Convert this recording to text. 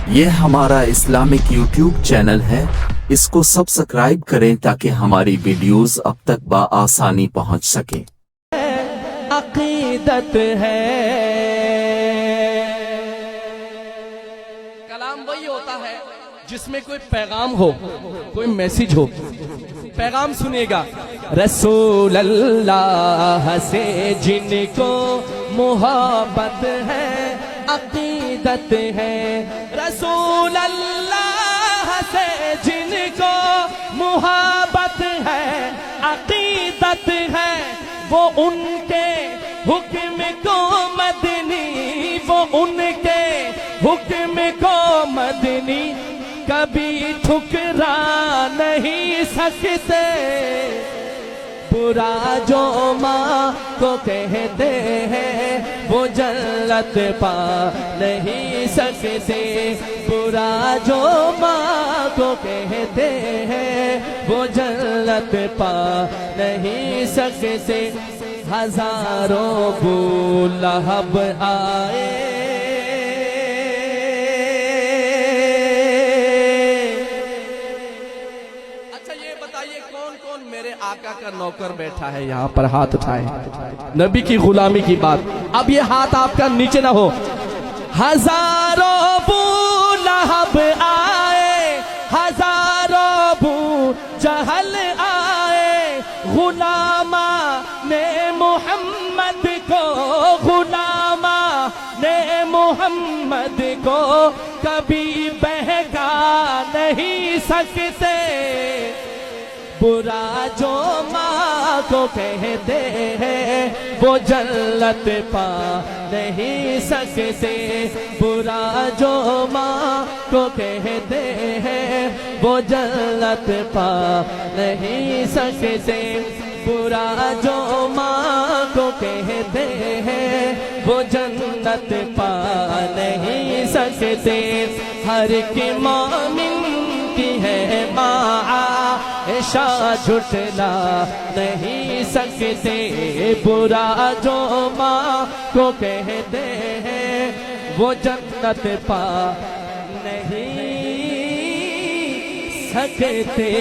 یہ ہمارا Islamic YouTube channel ہے، اس کو سبسکرائب کریں تاکہ ہماری ویڈیوز اب تک بآسانی پہنچ سکیں۔ عقیدت ہے، کلام وہی ہوتا ہے جس میں کوئی پیغام ہو، کوئی میسج ہو۔ پیغام سنیے گا، رسول اللہ سے جن کو محبت ہے عقیدت ہے، رسول اللہ سے جن کو محبت ہے عقیدت ہے، وہ ان کے حکم کو مدنی، وہ ان کے حکم کو مدنی کبھی ٹھکرا نہیں سکتے۔ برا جو ماں کو کہتے ہیں وہ جنت پا نہیں سکتے، برا جو ماں کو کہتے ہیں وہ جنت پا نہیں سکتے۔ ہزاروں ابو لہب آئے، میرے آقا کا نوکر بیٹھا ہے یہاں پر؟ ہاتھ اٹھائے، نبی کی غلامی کی بات۔ اب یہ ہاتھ آپ کا نیچے نہ ہو۔ ہزاروں ابو لہب آئے، ہزاروں ابو جہل آئے، غلامان محمد کو، غلامان محمد کو کبھی بہکا نہیں سکتے۔ برا جو ماں کو کہتے ہیں وہ جنت پا نہیں سکتے، برا جو ماں کو کہتے ہیں وہ جنت پا نہیں سکتے، برا جو ماں کو کہتے ہیں وہ جنت پا نہیں سکتے۔ ہر ایک مومن کی ہے ماں عائشہ، جھٹلا نہیں سکتے، برا جو ماں کو کہتے ہیں وہ جنت پا نہیں سکتے۔